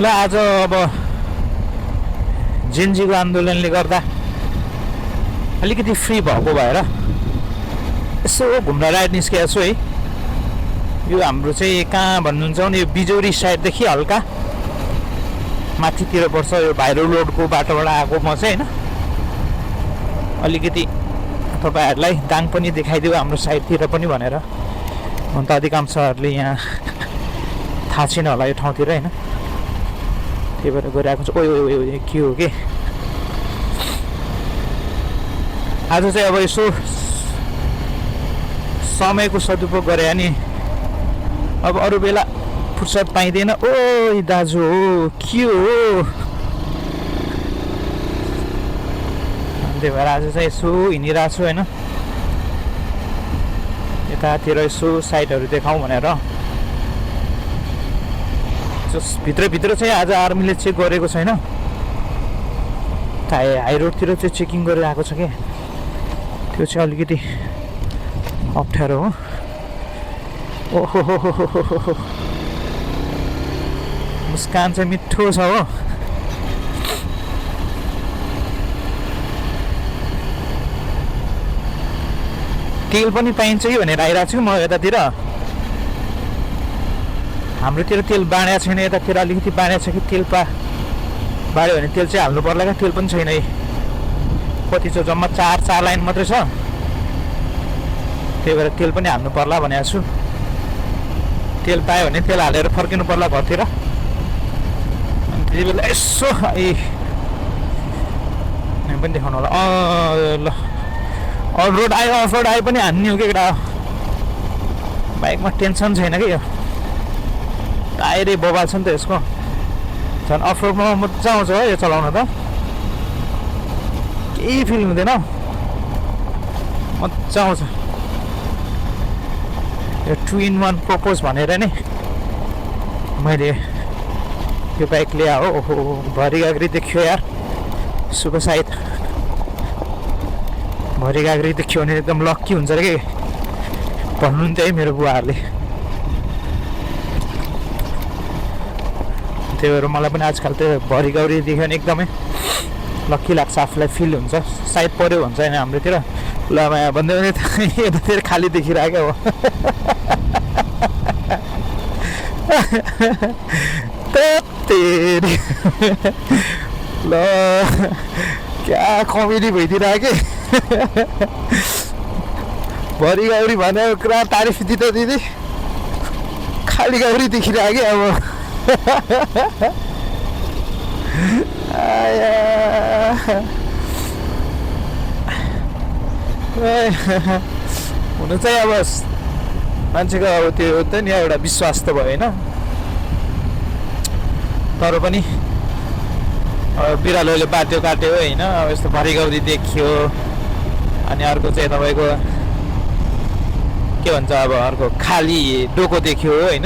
ल आज अब जेनजीको आन्दोलनले गर्दा अलिकति फ्री भएको भएर यसो घुम्न राइड निस्केको छु है। यो हाम्रो चाहिँ कहाँ भन्नुहुन्छ भने यो बिजौरी साइडदेखि हल्का माथितिर पर्छ। यो भाइरो रोडको बाटोबाट आएको म चाहिँ होइन, अलिकति तपाईँहरूलाई दाङ पनि देखाइदियो हाम्रो साइडतिर पनि भनेर। अन्त अधिकांशहरूले यहाँ थाहा छैन होला यो ठाउँतिर होइन, त्यही भएर गइरहेको छु। ओ के हो कि आज चाहिँ अब यसो समयको सदुपयोग गरे अनि अब अरू बेला फुर्सद पाइँदैन। ओ दाजु हो के हो, त्यही भएर आज चाहिँ यसो हिँडिरहेको छु होइन, यतातिर यसो साइडहरू देखाउँ भनेर। भित्रभित्र चाहिँ आज आर्मीले चेक गरेको छैन, हाई रोडतिर चाहिँ चेकिङ गरेर आएको छ क्या, त्यो चाहिँ अलिकति अप्ठ्यारो हो। ओहो मुस्कान चाहिँ मिठो छ हो। तेल पनि पाइन्छ कि भनेर आइरहेको छु म यतातिर। हाम्रोतिर तेल बाँडेको छैन, यतातिर अलिकति बाँडेको छ कि तेल बाँड्यो भने तेल चाहिँ हाल्नु पर्ला क्या, तेल पनि छैन है। कति छ जम्मा चार लाइन मात्रै छ, त्यही भएर तेल पनि हाल्नु पर्ला भनेको छु। तेल पायो भने तेल हालेर फर्किनु पर्ला घरतिर। अनि त्यति बेला यसो पनि देखाउनु होला। ल अफ रोड आयो, अफ रोड आयो पनि हान्ने हो कि केटा, बाइकमा टेन्सन छैन कि। यो टायरै बबाल छ नि त यसको, झन् अफ रोडमा मजा आउँछ हो यो चलाउन त, केही फिल हुँदैन, मजा आउँछ। यो 2-in-1 प्रपोज भनेर नै मैले यो बाइक ल्याए हो। ओहो भरि गाग्री देखियो यार, सुबह सायद भरि गाग्री देखियो भने एकदम लक्की हुन्छ अरे कि भन्नुहुन्थ्यो है मेरो बुवाहरूले। त्यही भएर मलाई पनि आजकल त्यो भरि गाग्री देख्यो भने एकदमै लक्की लाग्छ, आफूलाई फिल हुन्छ। सायद पऱ्यो भन्छ होइन हाम्रोतिर, ल माया भन्दै भने यतातिर खाली देखिरहेको हो। ल क्या कमेडी भइदिरहेको कि। भरि गाउरी भनेको कुरा तारिफ दिँदा दिदी खाली गाउरी देखिरहेको कि अब। हुनु चाहिँ अब मान्छेको अब त्यो त नि एउटा विश्वास त भयो होइन, तर पनि बिरालोले बाटो काट्यो होइन, अब यस्तो भरि गाउरी देखियो। अनि अर्को चाहिँ तपाईँको के भन्छ अब अर्को खाली डोको देखियो होइन,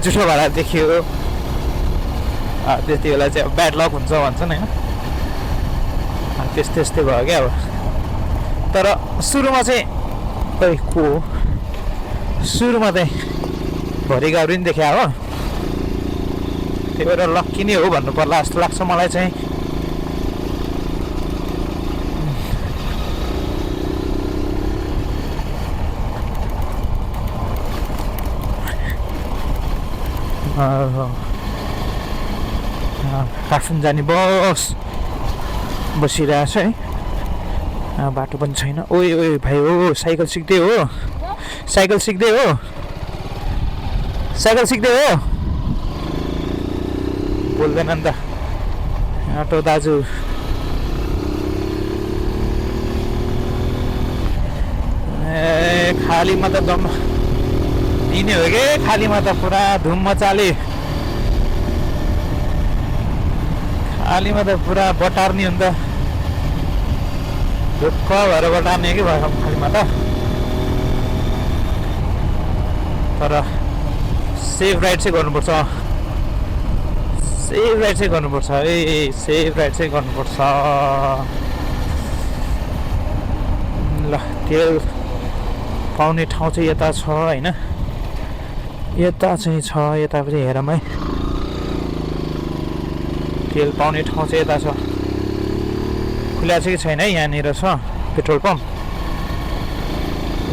जुठो भाडा देखियो। त्यति बेला चाहिँ अब ब्याड लक हुन्छ भन्छन् होइन, त्यस्तै भयो क्या अब। तर सुरुमा चाहिँ सुरुमा चाहिँ भरि गाउरी नि देखा हो, त्यही भएर लक्की नै हो भन्नु पर्ला जस्तो लाग्छ मलाई चाहिँ। काठमाडौँ जाने बसिरहेको छ है, बाटो पनि छैन। ओइ भाइ हो, साइकल सिक्दै हो, साइकल सिक्दै हो, साइकल सिक्दै हो, बोल्दैन नि त अटो दाजु। खालीमा त दम दिने हो कि, खालीमा त पुरा धुम मचाले, खालीमा त पुरा बटार्ने हो नि त, ढुक्क भएर बटार्ने कि भयो खालीमा त। तर सेफ राइड चाहिँ गर्नुपर्छ, सेफ राइड चाहिँ गर्नुपर्छ है, सेफ राइड चाहिँ गर्नुपर्छ। ल तेल पाउने ठाउँ चाहिँ यता छ होइन, यता चाहिँ छ, यता पनि हेरौँ है। तेल पाउने ठाउँ चाहिँ यता छ खुला छ कि छैन है यहाँनिर छ पेट्रोल पम्प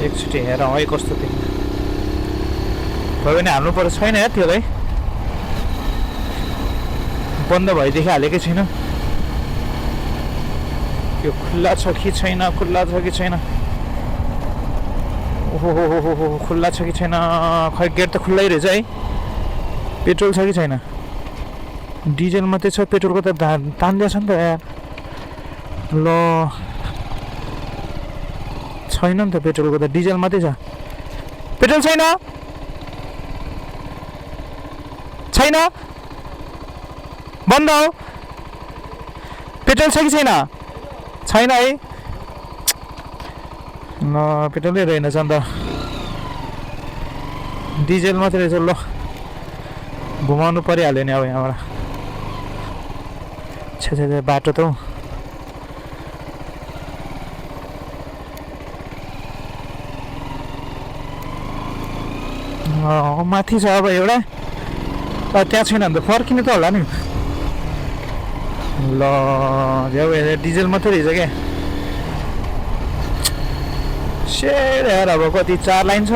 एकचोटि हेरौँ है कस्तो थियो भयो भने हाल्नुपर्छ छैन या त्यसलाई बन्द भइदेखि हालेकै छैन यो खुल्ला छ कि छैन ओहो खुल्ला छ कि छैन खै गेट त खुल्लै रहेछ है पेट्रोल छ कि छैन डिजल मात्रै छ पेट्रोलको त तान्दिया छ नि त यार ल छैन नि त पेट्रोलको त डिजल मात्रै छ पेट्रोल छैन बन्द हो पेट्रोल छ कि छैन है ल पेट्रोलै रहेनछ अन्त डिजल मात्रै रहेछ ल घुमाउनु परिहाल्यो नि अब यहाँबाट छे बाटो त माथि छ अब एउटा त्यहाँ छैन भने त फर्किनु त होला नि ल डिजल मात्रै रहेछ क्या सेड यार अब कति 4 लाइन छ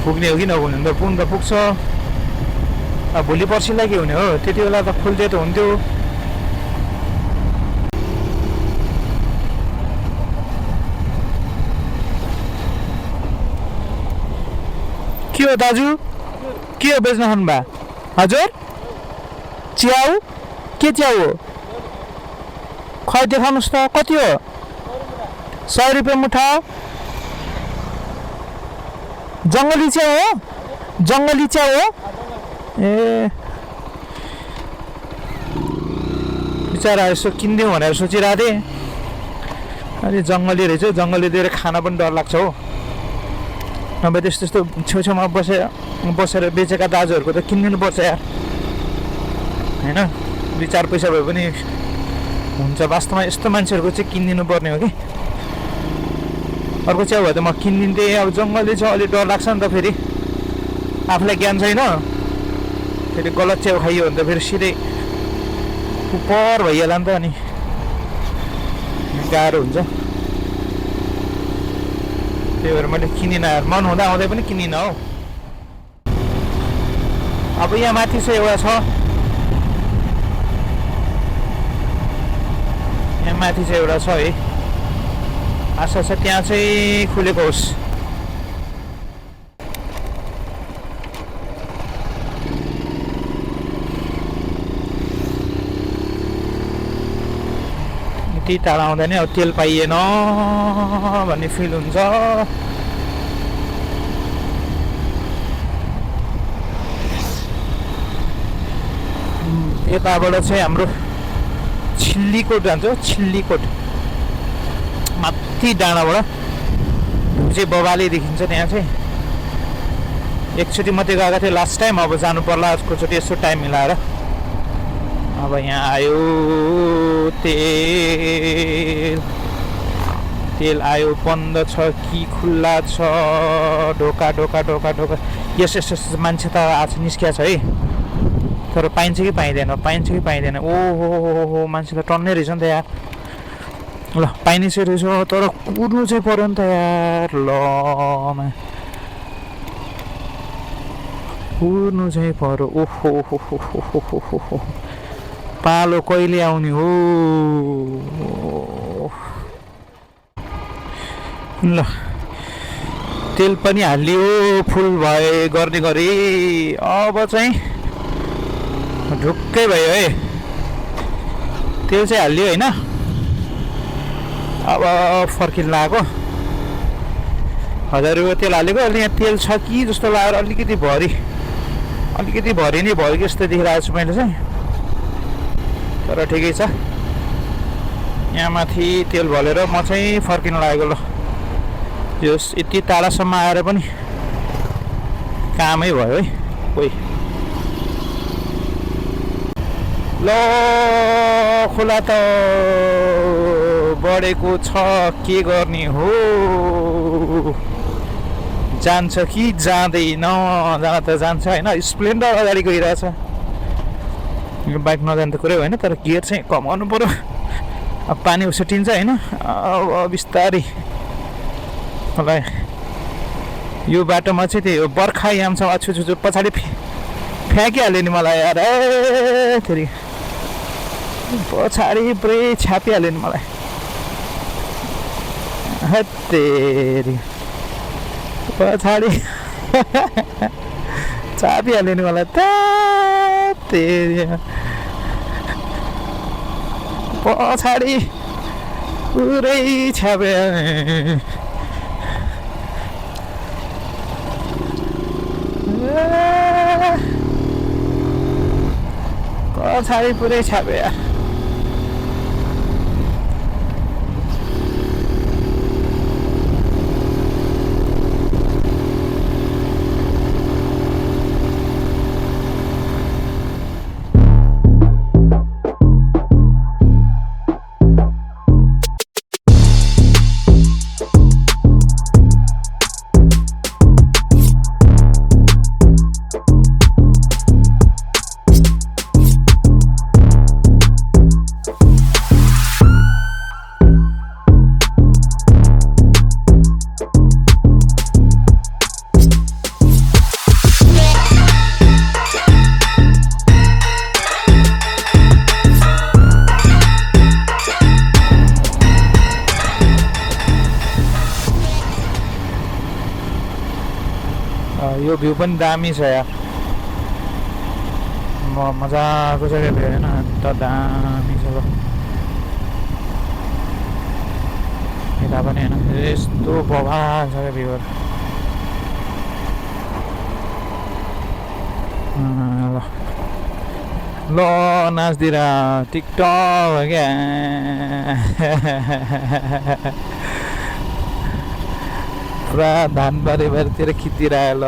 पुग्ने हो कि नपुग्ने त पुग्नु त पुग्छ अब भोलि पर्सिलाई के हुने हो त्यति बेला त खुल्दै त हुन्थ्यो के हो दाजु के हो बेच्न खानुभयो हजुर च्याउ के च्याउ हो खै देखाउनुहोस् त कति हो 100 रुपियाँ मुठा जङ्गली च्याउ हो ए बिचरा यसो किनिदिउँ भनेर सोचिरहेको थिएँ अलि जङ्गली रहेछ जङ्गली दिएर खान पनि डर लाग्छ हो नभए त्यस्तो छेउछेउमा बसेर बेचेका दाजुहरूको त किनिदिनु पर्छ यार होइन 2-4 पैसा भए पनि हुन्छ वास्तवमा यस्तो मान्छेहरूको चाहिँ किनिदिनु पर्ने हो कि अर्को च्याउ भए त म किनिदिन्थेँ अब जङ्गली छ अलिक डर लाग्छ नि त फेरि आफूलाई ज्ञान छैन फेरि गलत च्याउ खाइयो भने त फेरि सिधै उपर भइहाल्ला नि त अनि गाह्रो हुन्छ त्यही भएर मैले किनिनँ मन हुँदा आउँदै पनि किनिनँ हौ अब यहाँ माथि चाहिँ एउटा छ यहाँ माथि चाहिँ एउटा छ है आशा छ त्यहाँ चाहिँ खुलेको होस् यति टाढा आउँदा नि अब तेल पाइएन भन्ने फिल हुन्छ यताबाट चाहिँ हाम्रो छिल्लीकोट जान्छ छिल्लीकोट माथि डाँडाबाट चाहिँ बबाले देखिन्छ त्यहाँ चाहिँ एकचोटि मात्रै गएको थिएँ लास्ट टाइम अब जानु पर्ला अर्कोचोटि यसो टाइम मिलाएर अब यहाँ आयो तेल आयो बन्द छ कि खुल्ला छ ढोका यस मान्छे त आज निस्किया छ है तर पाइन्छ कि पाइँदैन ओहो मान्छे त टन्नै रहेछ नि त यार ल पाइने चाहिँ रहेछ तर कुद्नु चाहिँ पर्यो नि त यार ल कुद्नु चाहिँ पर्यो ओहो हो पालो कहिले आउने हो ल तेल पनि हालियो फुल भए गर्ने गरी अब चाहिँ ढुक्कै भयो है तेल चाहिँ हालियो होइन अब फर्किन लागेको 1000 रुपियाँ तेल हालेको अहिले यहाँ तेल छ कि जस्तो लागेर अलिकति भरि नै भयो कि जस्तो देखिरहेको छु मैले चाहिँ तर ठिकै छ यहाँ माथि तेल भलेर म चाहिँ फर्किन लागेको ल यो यति टाढासम्म आएर पनि कामै भयो है कोही ल खोला त बढेको छ के गर्ने हो जान्छ कि जाँदैन जान त जान्छ होइन स्प्लेन्डर अगाडि गइरहेछ यो बाइक नजाने त कुरै होइन, तर गियर चाहिँ कमाउनु पऱ्यो। अब पानी उसटिन्छ होइन, अब बिस्तारै मलाई यो बाटोमा चाहिँ त्यही हो, बर्खा यामसँग छुछु पछाडि फ्याँकिहाल्यो नि मलाई यार, फेरि पछाडि पुरै छापिहाल्यो नि मलाई, हत्तेरी पछाडि छापिहाल्यो नि मलाई त तेरी, पछाडि पुरै छाप्यो। पछाडि पुरै छाप्यो। यो भ्यू पनि दामी छ यार, मजाको जग्गा भ्यू होइन, अन्त दामी छ। यता पनि होइन, यस्तो बवाल छ क्या भ्यूहरू। ल नाच्दिएर टिकटक हो क्या। पुरा धान बारीतिर खिचिरह्यो ल।